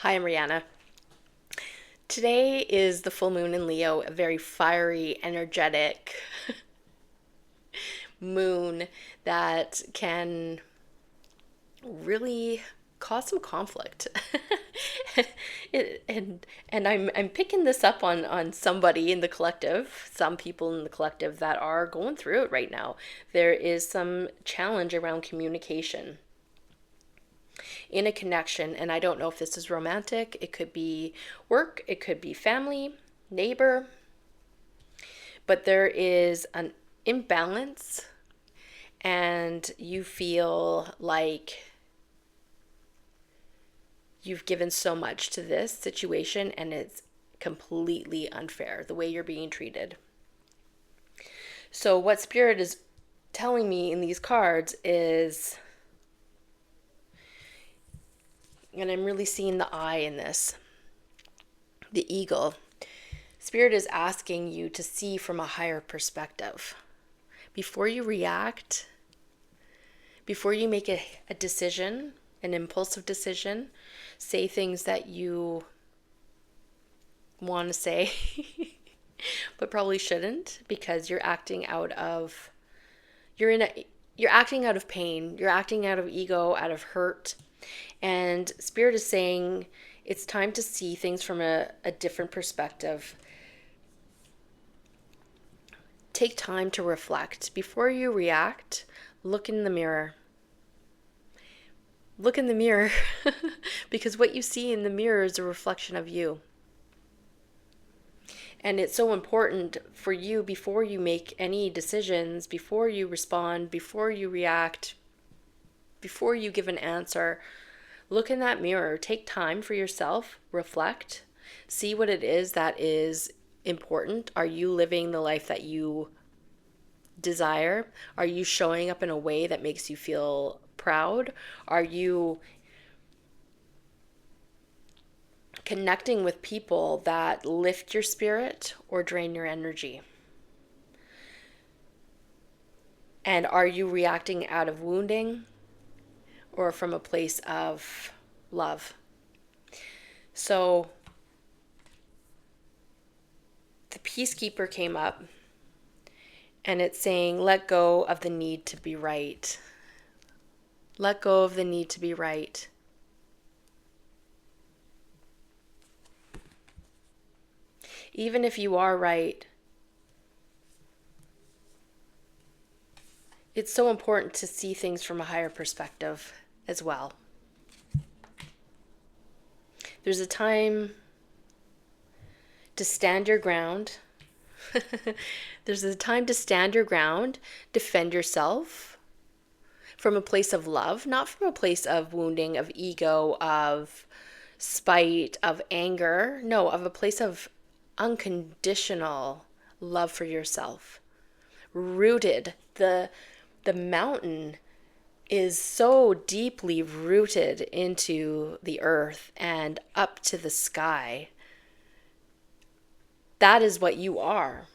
Hi, I'm Rihanna. Today is the full moon in Leo, a very fiery, energetic moon that can really cause some conflict. And I'm picking this up on somebody in the collective, some people in the collective that are going through it right now. There is some challenge around communication in a connection, and I don't know if this is romantic, it could be work, it could be family, neighbor, but there is an imbalance, and you feel like you've given so much to this situation and it's completely unfair the way you're being treated. So, what Spirit is telling me in these cards is, and I'm really seeing the I in this, the eagle. Spirit is asking you to see from a higher perspective. Before you react, before you make a decision, an impulsive decision, say things that you want to say, but probably shouldn't, because you're acting out of, you're acting out of pain, you're acting out of ego, out of hurt. And Spirit is saying it's time to see things from a different perspective. Take time to reflect. Before you react, look in the mirror. Look in the mirror because what you see in the mirror is a reflection of you. And it's so important for you, before you make any decisions, before you respond, before you react, before you give an answer, look in that mirror. Take time for yourself, reflect, see what it is that is important. Are you living the life that you desire? Are you showing up in a way that makes you feel proud? Are you connecting with people that lift your spirit or drain your energy? And are you reacting out of wounding or from a place of love? So the peacekeeper came up, and it's saying, let go of the need to be right. Let go of the need to be right. Even if you are right, it's so important to see things from a higher perspective as well. There's a time to stand your ground. There's a time to stand your ground, defend yourself from a place of love, not from a place of wounding, of ego, of spite, of anger. No, of a place of unconditional love for yourself. Rooted. The mountain is so deeply rooted into the earth and up to the sky. That is what you are.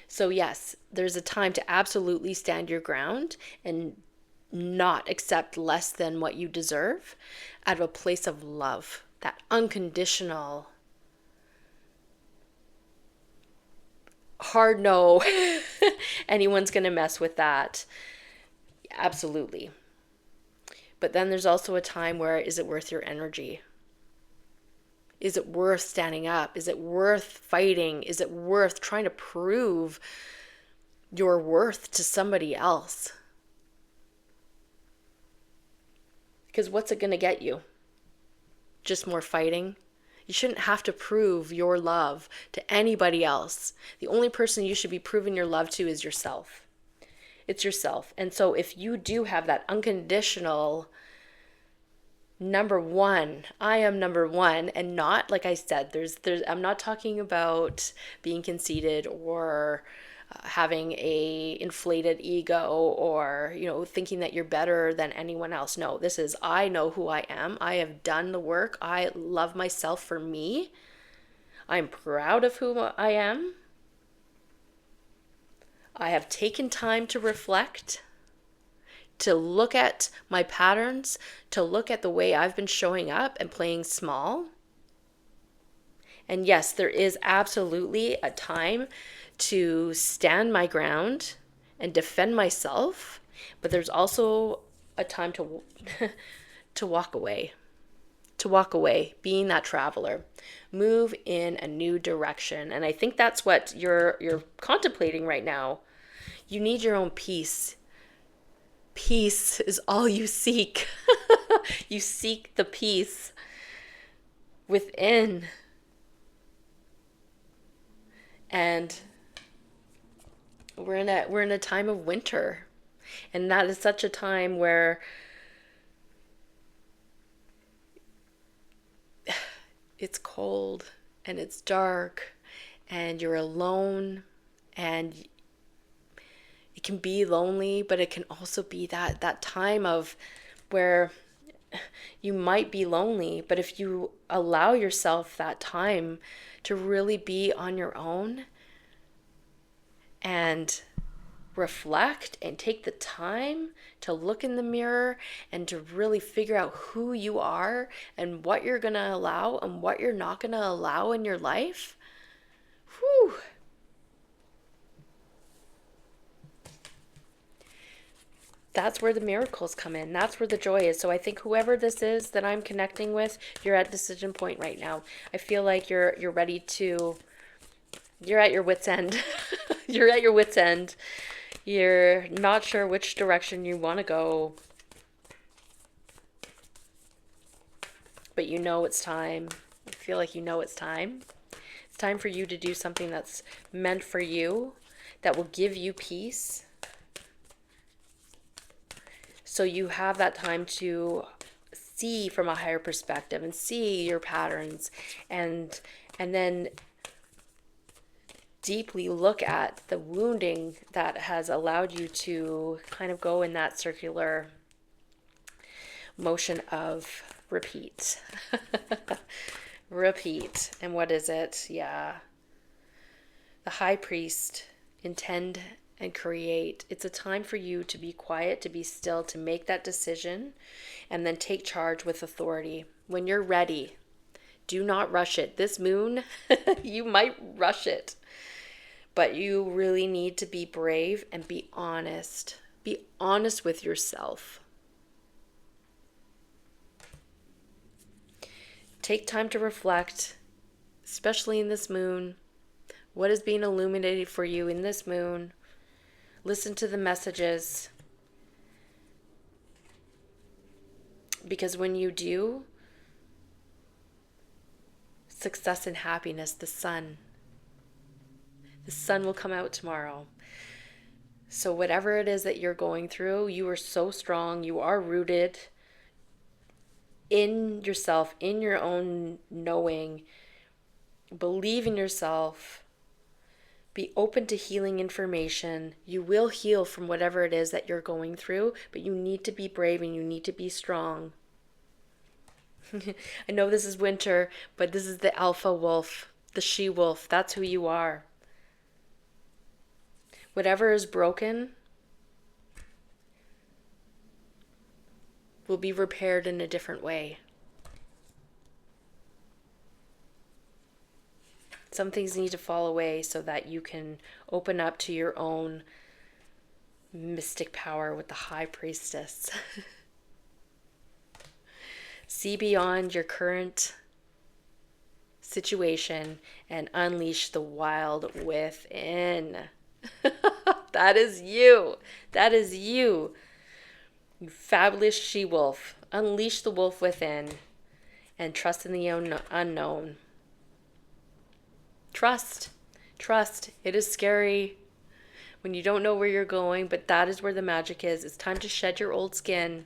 So yes, there's a time to absolutely stand your ground and not accept less than what you deserve, out of a place of love, that unconditional, hard no, anyone's going to mess with that. Absolutely. But then there's also a time where, is it worth your energy? Is it worth standing up? Is it worth fighting? Is it worth trying to prove your worth to somebody else? Because what's it going to get you? Just more fighting? You shouldn't have to prove your love to anybody else. The only person you should be proving your love to is yourself. It's yourself. And so if you do have that unconditional number one, I am number one, and not, like I said, there's I'm not talking about being conceited or having a inflated ego, or thinking that you're better than anyone else. No, this is, I know who I am. I have done the work. I love myself for me. I'm proud of who I am. I have taken time to reflect, to look at my patterns, to look at the way I've been showing up and playing small. And yes, there is absolutely a time to stand my ground and defend myself, but there's also a time to to walk away. To walk away, being that traveler, move in a new direction. And I think that's what you're contemplating right now. You need your own peace. Peace is all you seek. You seek the peace within. And we're in a time of winter. And that is such a time where it's cold and it's dark and you're alone, and it can be lonely, but it can also be that time of where you might be lonely, but if you allow yourself that time to really be on your own and reflect and take the time to look in the mirror and to really figure out who you are and what you're going to allow and what you're not going to allow in your life. Whew. That's where the miracles come in. That's where the joy is. So I think whoever this is that I'm connecting with, you're at decision point right now. I feel like you're ready to, you're at your wit's end. You're at your wit's end. You're not sure which direction you want to go, but you know it's time. I feel like you know it's time. It's time for you to do something that's meant for you, that will give you peace. So you have that time to see from a higher perspective and see your patterns, and then deeply look at the wounding that has allowed you to kind of go in that circular motion of repeat. Repeat. And what is it? Yeah. The high priest, intend and create. It's a time for you to be quiet, to be still, to make that decision, and then take charge with authority. When you're ready, do not rush it. This moon, you might rush it, but you really need to be brave and be honest. Be honest with yourself. Take time to reflect, especially in this moon. What is being illuminated for you in this moon? Listen to the messages. Because when you do, success and happiness, the sun will come out tomorrow. So whatever it is that you're going through, you are so strong. You are rooted in yourself, in your own knowing. Believe in yourself. Be open to healing information. You will heal from whatever it is that you're going through, but you need to be brave and you need to be strong. I know this is winter, but this is the alpha wolf, the she wolf. That's who you are. Whatever is broken will be repaired in a different way. Some things need to fall away so that you can open up to your own mystic power with the high priestess. See beyond your current situation and unleash the wild within. That is you. That is you. You fabulous she-wolf. Unleash the wolf within and trust in the unknown. Trust. Trust. It is scary when you don't know where you're going, but that is where the magic is. It's time to shed your old skin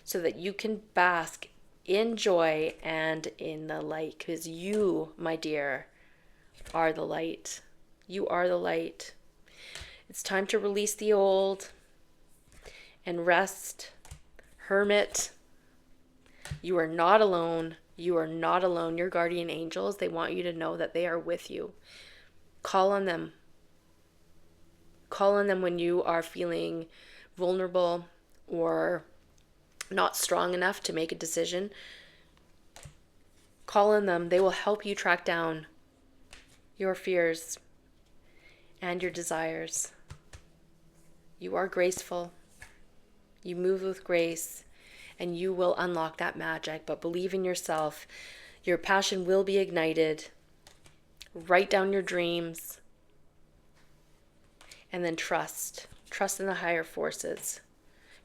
so that you can bask in joy and in the light. Because you, my dear, are the light. You are the light. It's time to release the old and rest. Hermit. You are not alone. You are not alone. Your guardian angels, they want you to know that they are with you. Call on them. Call on them when you are feeling vulnerable, or not strong enough to make a decision, call on them. They will help you track down your fears and your desires. You are graceful. You move with grace, and you will unlock that magic. But believe in yourself. Your passion will be ignited. Write down your dreams. And then trust. Trust in the higher forces.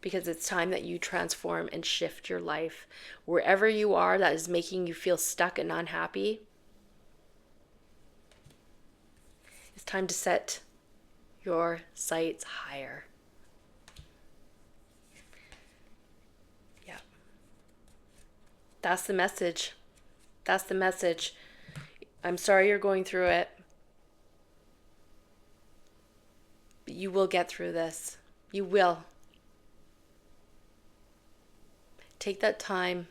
Because it's time that you transform and shift your life. Wherever you are that is making you feel stuck and unhappy, it's time to set your sights higher. Yeah. That's the message. That's the message. I'm sorry you're going through it. But you will get through this. You will. Take that time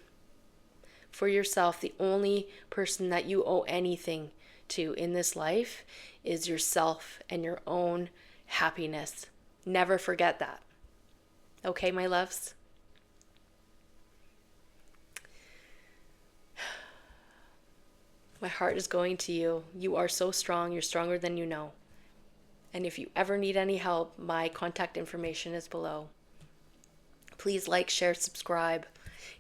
for yourself. The only person that you owe anything to in this life is yourself and your own happiness. Never forget that. Okay, my loves? My heart is going to you. You are so strong. You're stronger than you know. And if you ever need any help, my contact information is below. Please like, share, subscribe.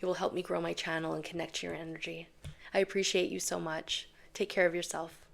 It will help me grow my channel and connect to your energy. I appreciate you so much. Take care of yourself.